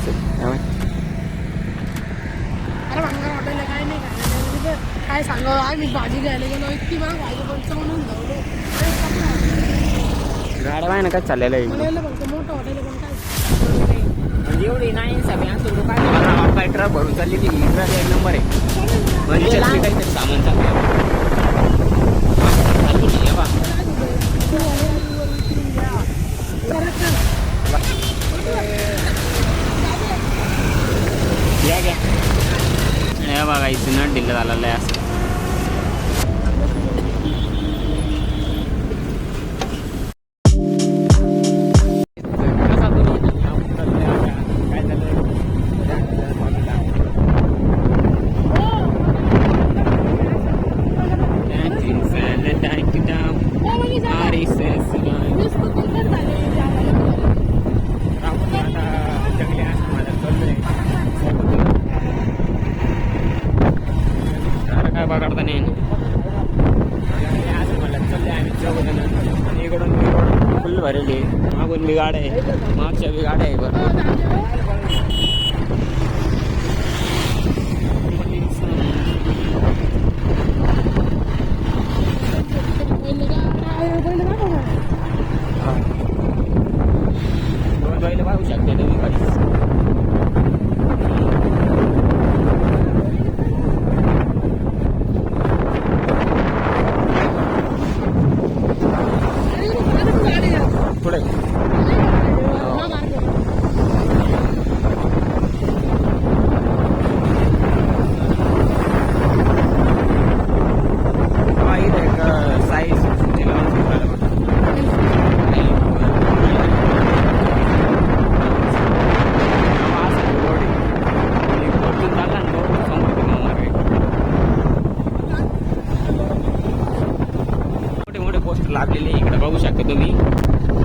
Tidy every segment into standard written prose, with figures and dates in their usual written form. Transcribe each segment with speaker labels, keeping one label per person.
Speaker 1: असेल.
Speaker 2: अरे भांगर हॉटेल काय नाही खायला काय सांगावं. आम्ही भाजी घ्यायला गेलो इतकी महाग भाजी पण म्हणून धावलो.
Speaker 1: गाड्या आहे ना काय चाललेलं आहे
Speaker 2: फक्त मोठं हॉटेल पण काय
Speaker 1: म्हणजे एवढी नाही सगळ्यांसोबत काय ट्रक भरून चालली ती ट्रक एक नंबर आहे म्हणजे काहीतरी सामान चाललं घ्या घ्या बघा इथं नट दिलं झालेलं आहे असं. फुल भरली मागून बी गाड्या आहे मागच्या बी गाड्या आहे बरोबर. दोन बैल पाहू शकते तुम्ही काहीच पुढे लागलेली इकडे बघू शकता तुम्ही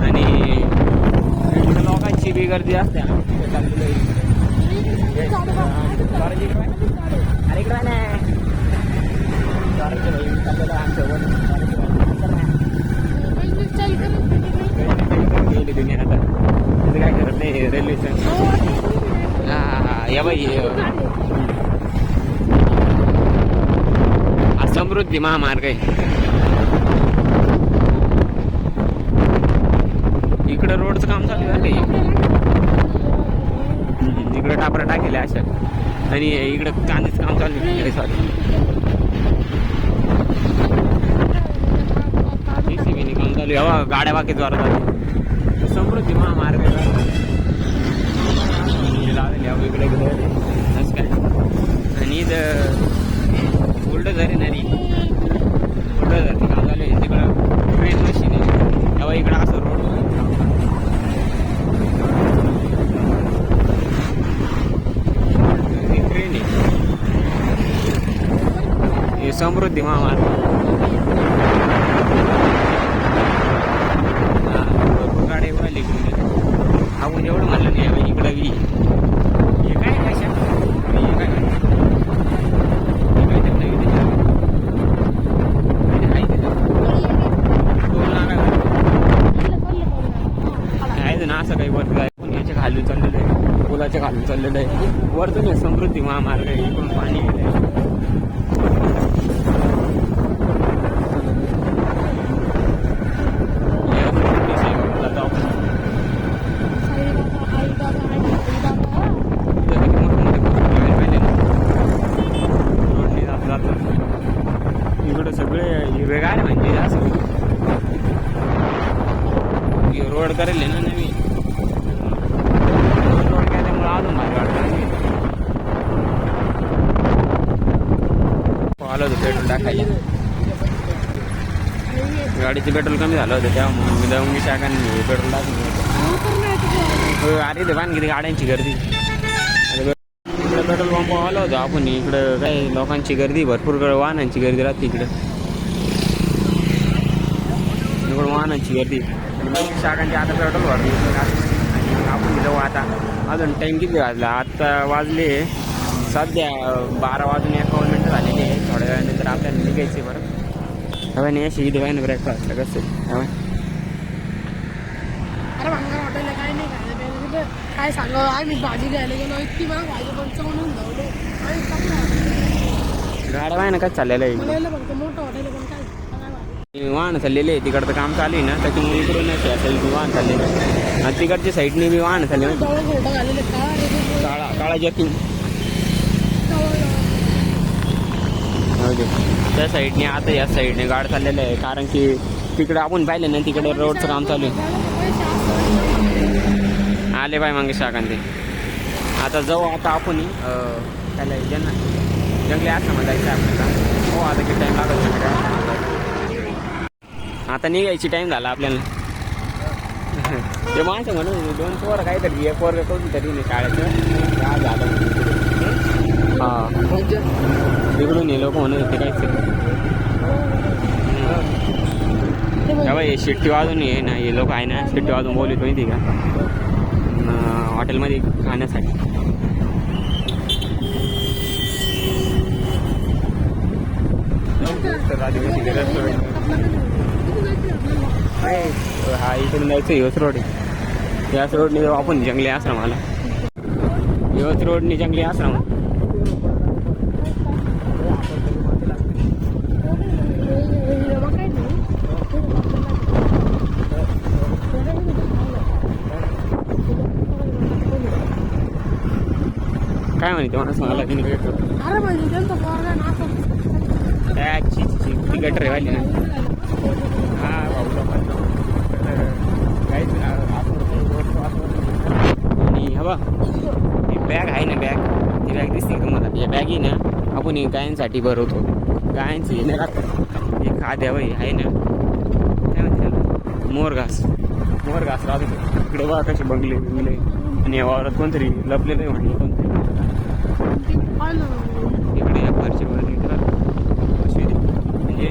Speaker 1: आणि इकडे लोकांची बी गर्दी असते. अरे इकडे गेली तुम्ही आता तिथे काय करत नाही रेल्वे स्टेशन. या बाई हा समृद्धी महामार्ग आहे. इकडं रोडचं काम चालू झालं इकडं टापरा टाकेले अशा आणि इकडं कांद्याचं काम चालू आहे. JCB काम चालू आहे. गाड्या बाकी जोरात झाली. समृद्धी महामार्ग लावलेली इकडे असं काय आणि इथं उलट झाली नाही उलट झाली काम चालू आहे. तिकडं ट्रेन मशीन आहे तेव्हा इकडं असं रोड समृद्धी महामार्ग भरपूर गाडी वाली आपण एवढं म्हणलं नाही इकडं बी हे काय कशा हे काय आहे ना असं काही वरती काय पुण्याच्या खालून चाललेलं आहे पुलाच्या खालून चाललेलं आहे वरतून हे समृद्धी महामार्ग आहे इकडून पाणी गेलं इकडं सगळे हिरवेगार आहे म्हणजे असं रोड करेल ना नवीन रोड केल्यामुळे अजून भारी वाटतं. आलं होतं पेट्रोल टाकायला गाडीचे पेट्रोल कमी झालं होतं त्यामुळे मी दवंगी शाखांनी पेट्रोल टाकून अरे ते बांध किती गाड्यांची गर्दी. इकडं पेट्रोल पंप आलं होतं आपण इकडं काय लोकांची गर्दी भरपूर वाहनांची गर्दी राहते इकडं वाहनांची गर्दी शाखांची आता पेट्रोल भरली आणि आपण जाऊ आता अजून टाईम किती वाजला आता वाजले सध्या 12 वाजून 51 मिनटं झालेली आहे. थोड्या वेळानंतर आपल्याला निघायचे बरं हवा नाही अशी इथे ना ब्रेकफास्ट कसं
Speaker 2: अरे भांगर हॉटेल काय नाही खायला काय सांगावं आम्ही भाजी घ्यायला गेलो इतकी महाग भाजी पंचावन्न धावलो आणि चांगलं
Speaker 1: गाड्या वाय ना काय चाललेलं आहे
Speaker 2: मला यायला फक्त मोठं हॉटेल पण काय सांगायला भारी.
Speaker 1: वाहन चाललेले आहे तिकडचं काम चालू आहे ना त्याच्यामुळे इकडून असेल वाहन चाललेलं आहे आणि तिकडच्या साईडने बी वाहन चालले
Speaker 2: जवळ फोटो घालेले
Speaker 1: काळा जॅकिंग त्या साईडने आता या साईडने गाड चाललेलं आहे कारण की तिकडे आपण पाहिलं ना तिकडे रोडचं काम चालू आहे आले बाय मागे शाकांते आता जाऊ आता आपण त्याला ज्यांना जंगली आश्रमात जायचं आहे आपल्याला हो आता किती टाईम लागत आता निघायची टाईम झाला आपल्याला ते माणसं म्हणून 2 पोरं काहीतरी एक पोरं कोणती तरी नाही शाळेचं आज झालं हां तिकडून हे लोक म्हणत होते काय बाबा हे शिट्टी वाजून ये ना हे लोक आहे ना शिट्टी वाजून बोलत माहिती का हॉटेलमध्ये खाण्यासाठी हा इकडून जायचं योच रोड आहे याच रोडने जाऊ आपण जंगली आश्रमाला योच रोडने जंगली आश्रम काय म्हणते मला सांगायला
Speaker 2: अरे म्हणजे त्यांचा पोरगा ना असं
Speaker 1: ती गटर राहिली ना हा आणि हवा ही बॅग आहे ना बॅग ती बॅग दिसते तुम्हाला या बॅग ना आपण गायांसाठी भरवतो गायांची नाही राहत हे खाद्या वय आहे ना काय म्हणते मोरघास राहतो इकडे बघा कसे बंगले बिंगले आणि या वावरात कोणतरी लपलेलं आहे म्हणलं कोणतरी इकडे या फरची वगैरे म्हणजे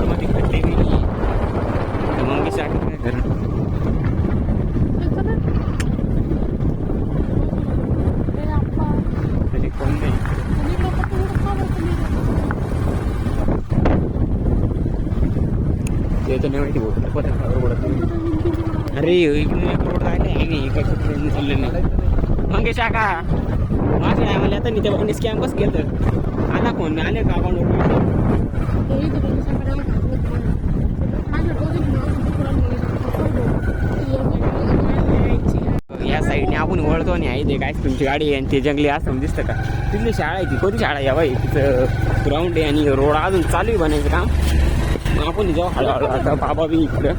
Speaker 1: मध्ये खड्डे गेली मग काय करणं तरी कोण नाही ते तर नाही माहिती बोलत अरे इकडून एक रोड राहिले आहे नाही इकडे चालले नाही मग शाखा माझ्या आहे मला आता नित्या बघून कॅम्पस गेलं आला कोण आले का या साईडने आपण वळतो आणि आहे ते काय तुमची गाडी आहे आणि ते जंगली आश्रम दिसतं का तिथली शाळा आहे ती कोणती शाळा आहे बाई तिचं ग्राउंड आहे आणि रोड अजून चालू आहे बनायचं काम मग आपण जाऊ हळूहळू आता बाबा बी इकडं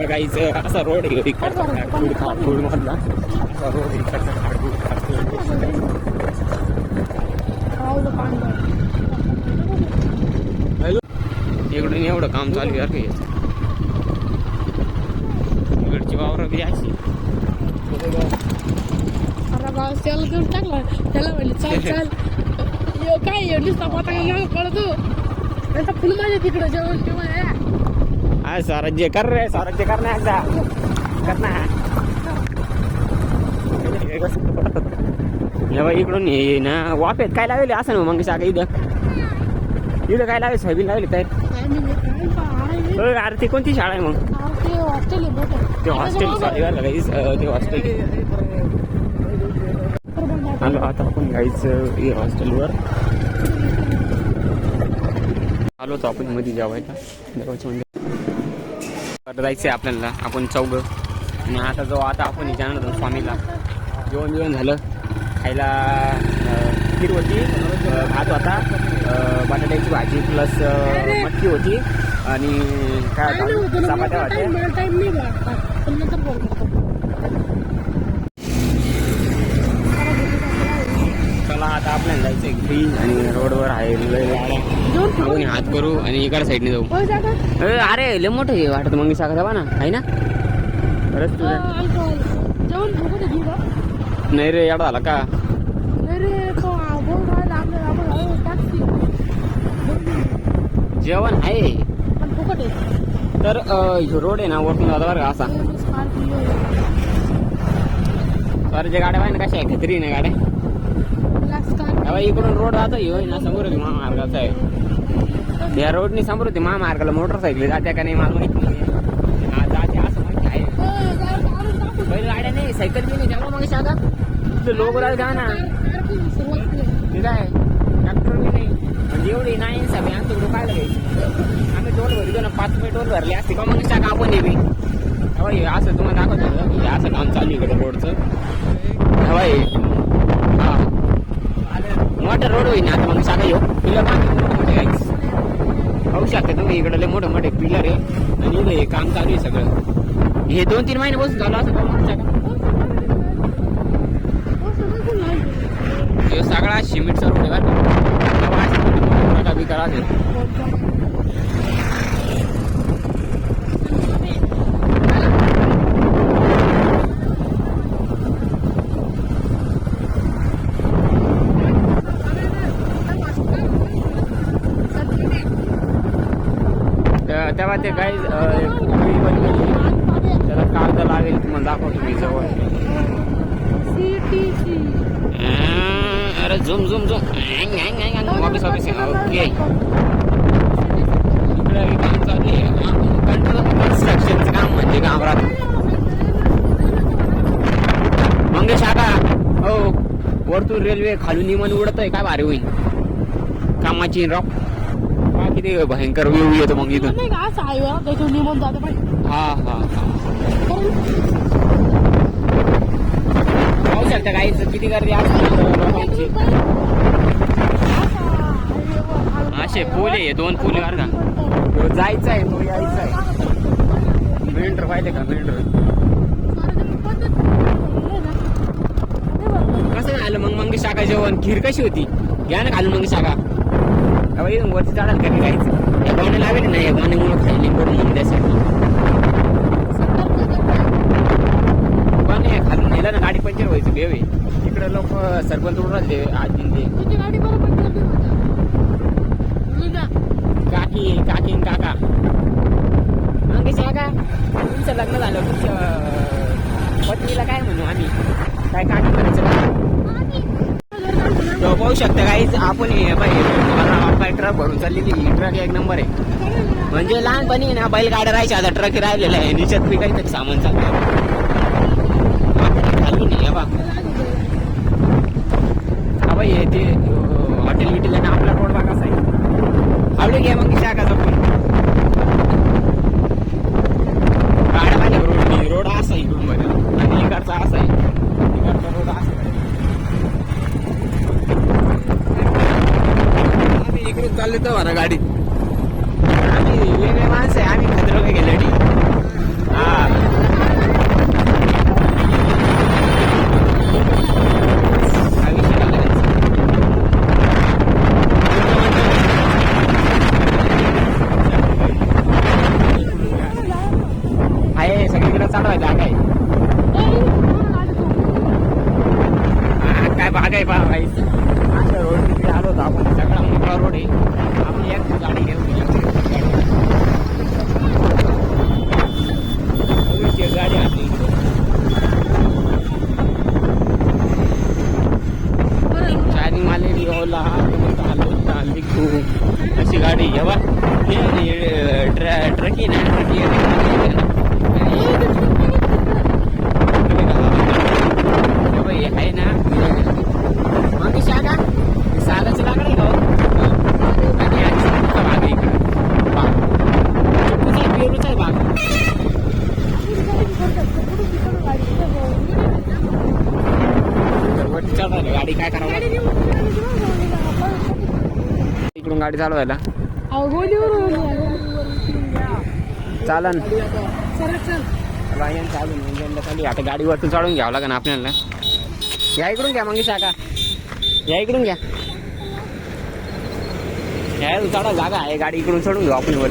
Speaker 1: काहीच असा रोड आहे इकडचा मधला असा रोड इकडचा हॅलो इकडून एवढं काम चालू आहे काही इकडची वावरं बी अशी
Speaker 2: त्याला देऊन टाकला त्याला म्हणले चाल चाल काय नुसता पता पडतो त्याचा फुल माझ्या तिकडं जेवण जेवण
Speaker 1: हा स्वराज्य कर रे स्वराज्य कर ना एकदा कर ना इकडून ये ना वाफेत काय लावले असं ना मग शाखा इथं काय लावले सोयाबीन लावले काय अरे ती कोणती शाळा आहे मग ते हॉस्टेल सॉरी ते हॉस्टेल आलो आता आपण जायचं हॉस्टेलवर आलो तर आपण मध्ये जेवायला देवाचं म्हणजे जायचं आहे आपल्याला आपण चौघ आणि आता जाऊ आता आपण जाणार होतो स्वामीला जेवण झालं खायला खीर होती भात होता बटाट्याची भाजी प्लस मटकी होती आणि काय होतं चपात्या होत्या चला आता आपल्याला जायचं आहे घरी आणि रोडवर आहे आपण हात करू आणि इकडे साईडने जाऊ अरे लय मोठं हे वाटत मग साखर बा ना आहे ना नाही रे एवढा झाला का जेवण आहे तर रोड आहे ना वरतून जाता बरं का असा तर जे गाड्या पाहिजे कशा आहे खत्री नाही गाड्या इकडून रोड आता येऊ ना समोर महामार्गाचा आहे या रोडनी समोर होते महामार्गाला मोटरसायकल जात्या का नाही मला माहित नाही हा जाते असं माहिती आहे बैल गाड्या नाही सायकल बी नाही त्यामुळे मग सांगा तुझं लोक जा ना ते काय ट्रॅक्टर बी नाही म्हणजे एवढी नाही सगळे आमच्याकडे काय लागायची आम्ही टोल भरतो ना 5 रुपये टोल भरले असते का मग सांगा आपण हे बी हवाई असं तुम्हाला दाखवतो की असं काम चालू इकडे रोडचं हवाई हा मोठा रोड होईल आता मग सांगा येऊ पिलर मोठे गाईच पाहू शकता तुम्ही इकडे लय मोठे मोठे पिलर आहे आणि इथे हे काम चालू आहे सगळं हे 2-3 महिने बसून चालू असं हे सगळा सिमेंटचा रोड आहे बरं बी करा तेव्हा ते काही त्याला कागद लागेल तुम्हाला दाखवतो मी जवळ अरे झुम झुम झुम ऑफिस ऑफिस ओके इकडे काम चालू आहे कन्स्ट्रक्शनचं काम म्हणजे काम राहत मंगेश आका हो वरतून रेल्वे खालून निमन उडत आहे काय भारी होईल कामाची रॉक किती भयंकर व्ह्यू येतो मग इथून हा हा पाहू शकता काहीच किती गर्दी असते लोकांची असे पूल आहे 2 पूल बरं का तो जायचा आहे तो यायचा आहे मेंढर पाहिले का मेंढर कसं झालं मग शाखा जेवण खीर कशी होती घ्या ना घालून मग शाखा इथून वरती चढाल कमी काहीच या पाहुणे लावेल ना या पाहुण्यामुळे खायली करून मग त्यासाठी पाहुणे खालून नेलं ना गाडी पंक्चर व्हायचं बेव आहे इकडे लोक सरपंच उडून राहिले आजी काकी काकी काका मग शाखा तुमचं लग्न झालं तुमच्या पत्नीला काय म्हणू आम्ही काय काकी म्हणायचं तो पाहू शकता काहीच आपण काय ट्रक भरून चाललेली ट्रक एक नंबर आहे म्हणजे लहानपणी ना बैलगाड्या राहायच्या आता ट्रक राहिलेला आहे निश्चित मी काहीतरी सामान चाललं चालू नाही बा हा बाई ते हॉटेल बिटेल ना आपला रोड बघा कसा आहे आवडे घ्या मग शाखाचा पण गाड्या माझ्या रोड असा आहे इकडून मध्ये आणि इकडचा असा आहे इकडचा रोड असा आहे इकडून चालले तर म्हणा गाडी आम्ही वेगळे माणसं आहे आम्ही खतरो काय गेले हा आहे सगळीकडे चालवायचं काय काय भाग आहे पहा भाई अशा रोड तिथे आलो होतो आपण सगळा मोकळा रोड आहे आपली एक गाडी घेऊन गाडी आपली चार्जिंग वाले ओला अशी गाडी घ्या बा ट्रकी ना ट्रकी आहे ना मग शाखा सागाचं लाकड आहे का आणि आजचा भाग आहे इकडे पेरूचा आहे भाग वरती चढायला गाडी काय करावं इकडून गाडी चालवायला चालन चालू आता गाडीवरतून चढून घ्यावं लागेल आपल्याला या इकडून घ्या मग शाखा या इकडून घ्या या चढा जागा आहे गाडी इकडून चढून घेऊ आपण वर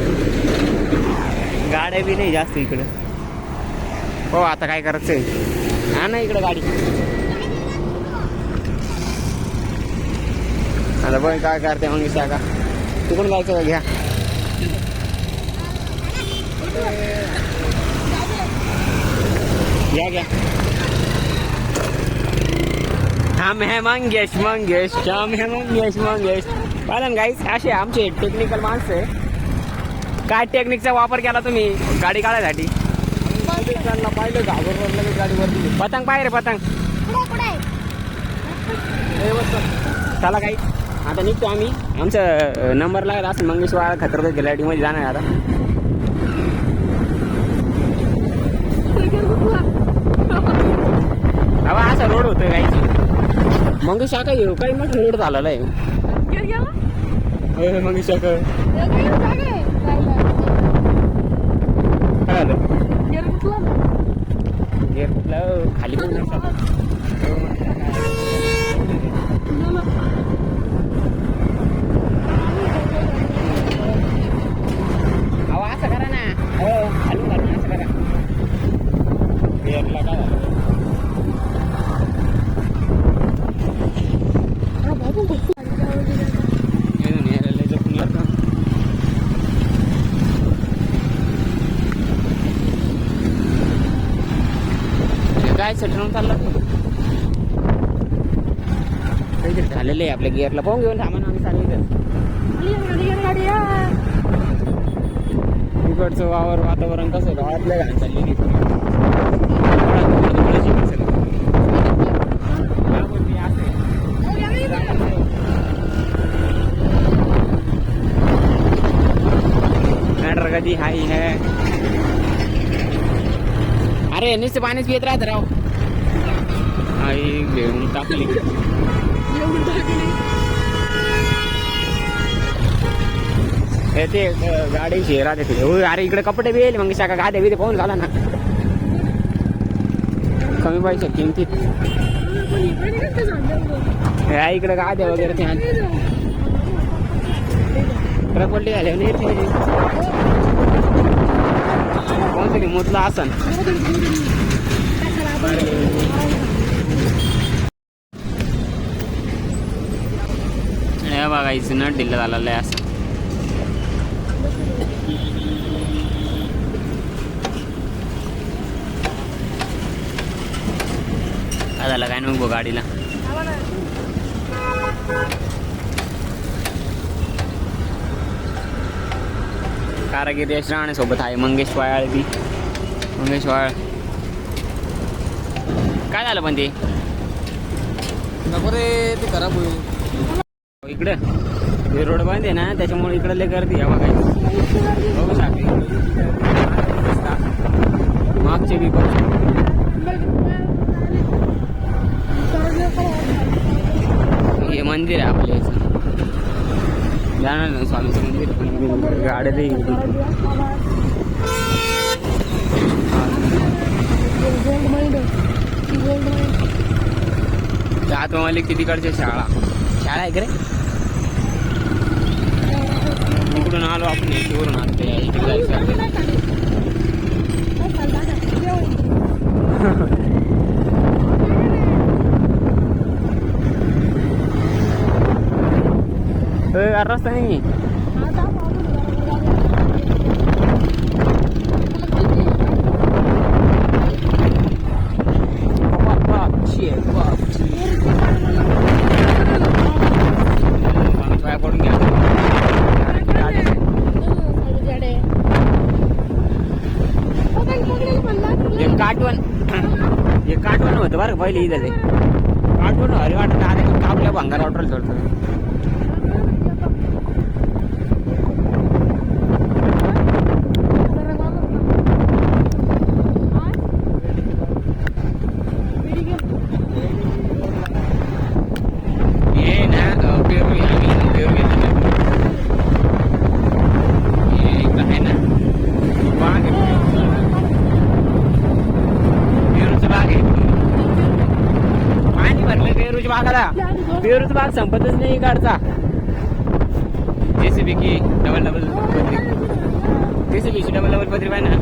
Speaker 1: गाड्या बी नाही जास्त इकडं हो आता काय करायचंय हा ना इकडं गाडी आता बघ काय करते मग शाखा तिकडून जायचं घ्या घ्या हम है मंगेश मंगेश श्याम है मंगेश मंगेश पालन गाईस असे आमचे टेक्निकल माणसं आहे. काय टेक्निकचा वापर केला तुम्ही गाडी काढायसाठी? पाहिलं घाबरलं गाडीवरती पतंग पाय रे पतंग. चला काही आता निघतो आम्ही. आमचा नंबर लागला असं मंगेशवार खतरनाक गॅलरीमध्ये जाणार आता. हवा असा रोड होतोय काही मंगेशा काही काही मोठा रोड झालेला आहे. मंगेशा काय झालं खाली पण असं करा ना. खाली घालून असं करा. गेअरला काय झालं काय सटरून चाललं काहीतरी झालेलं आहे आपल्या गिअरला. पाहून घेऊन थांबा ना आम्ही चालू इकडचं वातावरण कसं आहे गावातल्या घाण चाललेली मॅटर कधी हाय है. अरे नुसतं पाणीच पित राहत राव. आई घेऊन टाकली ते गाडी शेरात येते. अरे इकडे कपडे बी येईल मग शाखा गाद्या बी पाहून झाला ना. कमी पैसे किमतीत इकडे गाद्या वगैरे ते प्रपल्टी झाले नाही ते कोणतरी मुतला आसन. बघायचं नट ढिल्ला झालेलं आहे असं. काय झालं काय नको गाडीला. कारागीर यश राणे सोबत आहे मंगेश वायाळ बी. मंगेश वायाळ काय झालं पण ते
Speaker 3: ते खराब होईल.
Speaker 1: इकडे रोड बंद आहे ना त्याच्यामुळे इकडे लय गर्दी आहे बघा. बघू शकते मागचे बी हे मंदिर आहे आपल्या इथं जाणार ना स्वामीचं मंदिर. गाड्या आत मालिक तिकडच्या शाळा आहे का रे. इकडून आलो आपण इकडून आलो इकडे जायचं. रस्ता नाही पडून घ्या. काटवण होतं बरं पहिले इथं. ते काटवण अरे वाटत आता आपल्या भंगार ऑर्डर चढतो. पेरूच बाग संपतच नाही काढता. जेसीबी की डबल जेसीबीची डबल पत्री पाहिजे ना.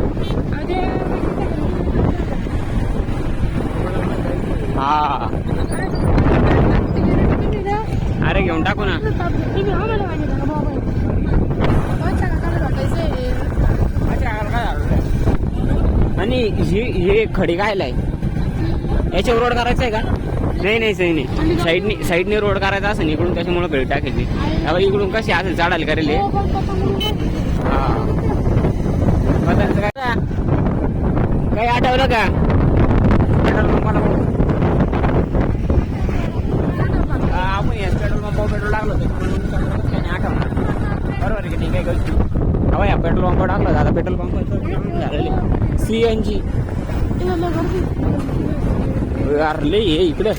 Speaker 1: हा अरे घेऊन टाकू ना. आणि हे खडी कायला आहे याच्यावर रोड करायचं आहे का. नाही सही नाही. साईडने रोड करायचा असं इकडून त्याच्यामुळे गळी टाकायची. तेव्हा इकडून कशी असेल चाडायला करेल हे. हा बदलचं काय काही आठवलं का? आपण याच पेट्रोल पंपावर पेट्रोल लागलो होतो आठवणार बरोबर आहे की नाही काही गोष्टी. हवा या पेट्रोल पंपावर टाकलं दादा. पेट्रोल पंपाचं झालेले CNG अरे ये इकडं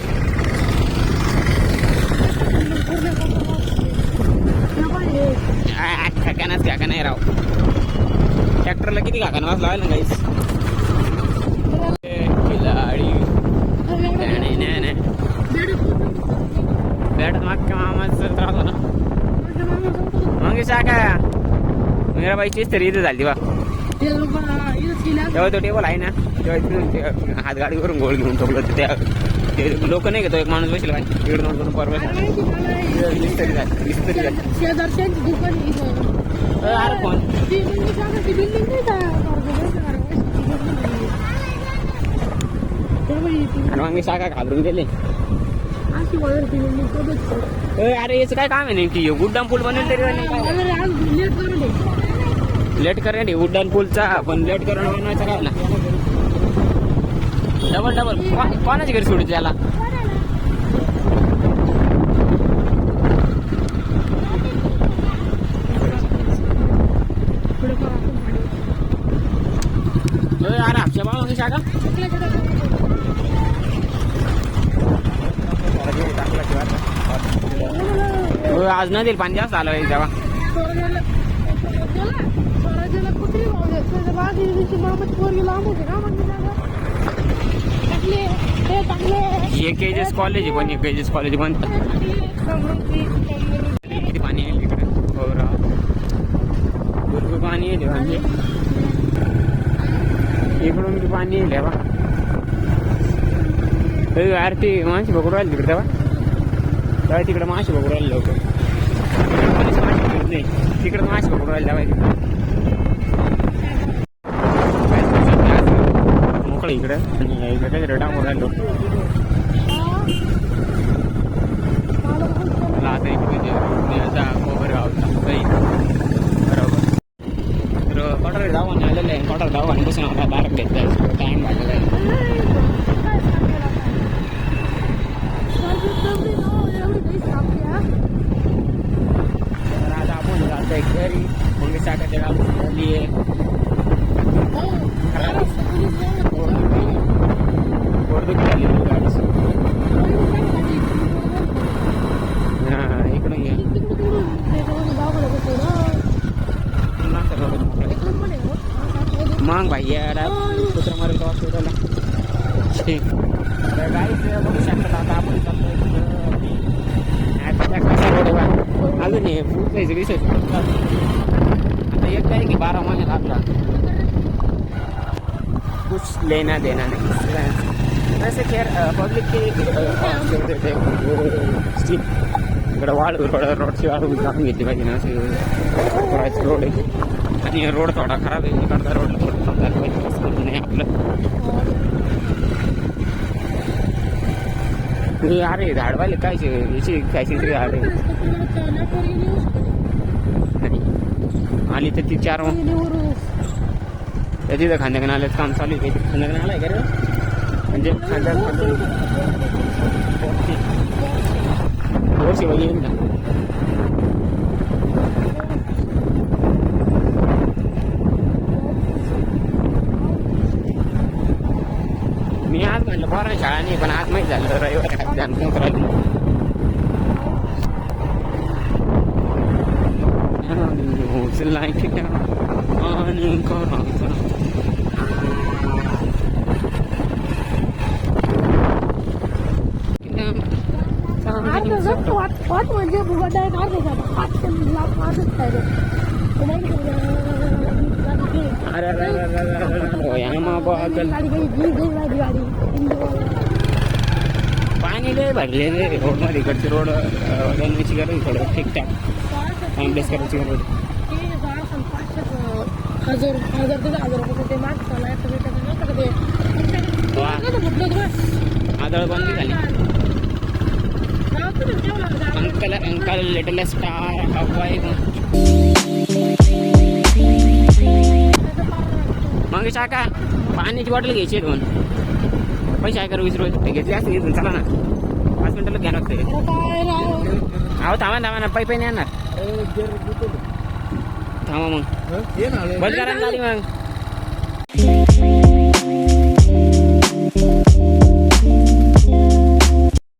Speaker 1: काकानाच काका नाही राव. ट्रॅक्टरला किती काकाना वाज लावायला ना गाईस. खिलाडी बॅट मागच्या मामाचं त्रास होता मग शाका मीराबाईचीच तरी इथं झाली बा. तेव्हा तो टेबल आहे ना तेव्हा इथून हात गाडीवरून गोळ घेऊन ठोकलं होतं. त्या लोक नाही घेतो एक माणूस बसेल काय इकडे नोट करून परवा इस्त्री झाली. अरे कोण मग मी शाखा घाबरून गेले. अरे याचं काय काम आहे नेमकी उड्डाण पूल बनेल तरी लेट करेल उड्डाण पूलचा पण लेट करून बनवायचा काय ना डबल कोणाची घरी सोडू त्याला. अरे आपल्या बाबा शाखा आज न देईल पाणी जास्त आलं पाहिजे तेव्हा. KGS कॉलेज पण KGS कॉलेज पण किती पाणी येईल इकडे. हो राव भरपूर पाणी येईल म्हणजे इकडून किती पाणी येईल बा. यार ती माणशी बघू राहिली तिकडे तेव्हा तिकडे माशी बघू राहिली लवकर नाही तिकडे माशी बघू राहिली तेव्हा मोकळं इकडं आणि इकडे काही रडामोड राहिलो. मला आता इकडे कोपरगावचा काही बरोबर तर कॉटर धावाने आलेलं आहे. कॉटर धावाने बसून आता तारक घेतला टाईम लागलेला आहे. आता आपण जातोय घरी मग शाखाच्या गावाली आहे. इकडून घ्या मग भाई यार कुत्रा मारेल का हॉस्पिटलला गाडी बघू शकता. आता आपण कसा रोड अजून हे फुटायचं विषय आता एक काय की 12 महिन्यात आपला कुछ लेना देना नहीं. वैसे खैर पब्लिक के इकडे रोडची वाढ टाकून घेतली पाहिजे ना असे रोड आहे. आणि रोड थोडा खराब आहे इकडचा रोड समजायला पाहिजे नाही आपलं. अरे झाडवाले काय याची फॅसिलिटी झाड आहे आली तर ती 4 त्या तिथं खांद्या नाल्याचं काम चालू आहे. खांद्या नाला आहे का रे म्हणजे खांद्या वर्षी वगैरे येईल ना. मी आज म्हटलं पोरा शाळा नाही पण आज माहीत झालं रविवार ध्यान कोण राहिलं. लाईक आणि करायचं
Speaker 2: म्हणजे
Speaker 1: पाणी लय भरले रोड मध्ये इकडचे रोड बनवायची गरज थोडं ठीकठाक टाइमलेस करायची गरज.
Speaker 2: 1000 ते 1000 रुपये ते मागचं
Speaker 1: आदळ बंदी झाली. अंकल अंकल लिटिल स्टार अव्वाई मग शाका पाण्याची बॉटल घ्यायची आहे 2 पैसे आहे का 20 रुपये घेतले असते इथून चला ना 5 मिनिटाला घ्या लागते अहो थांबा ना पै नाही येणार थांबा मग बंद करा ना गाडी मग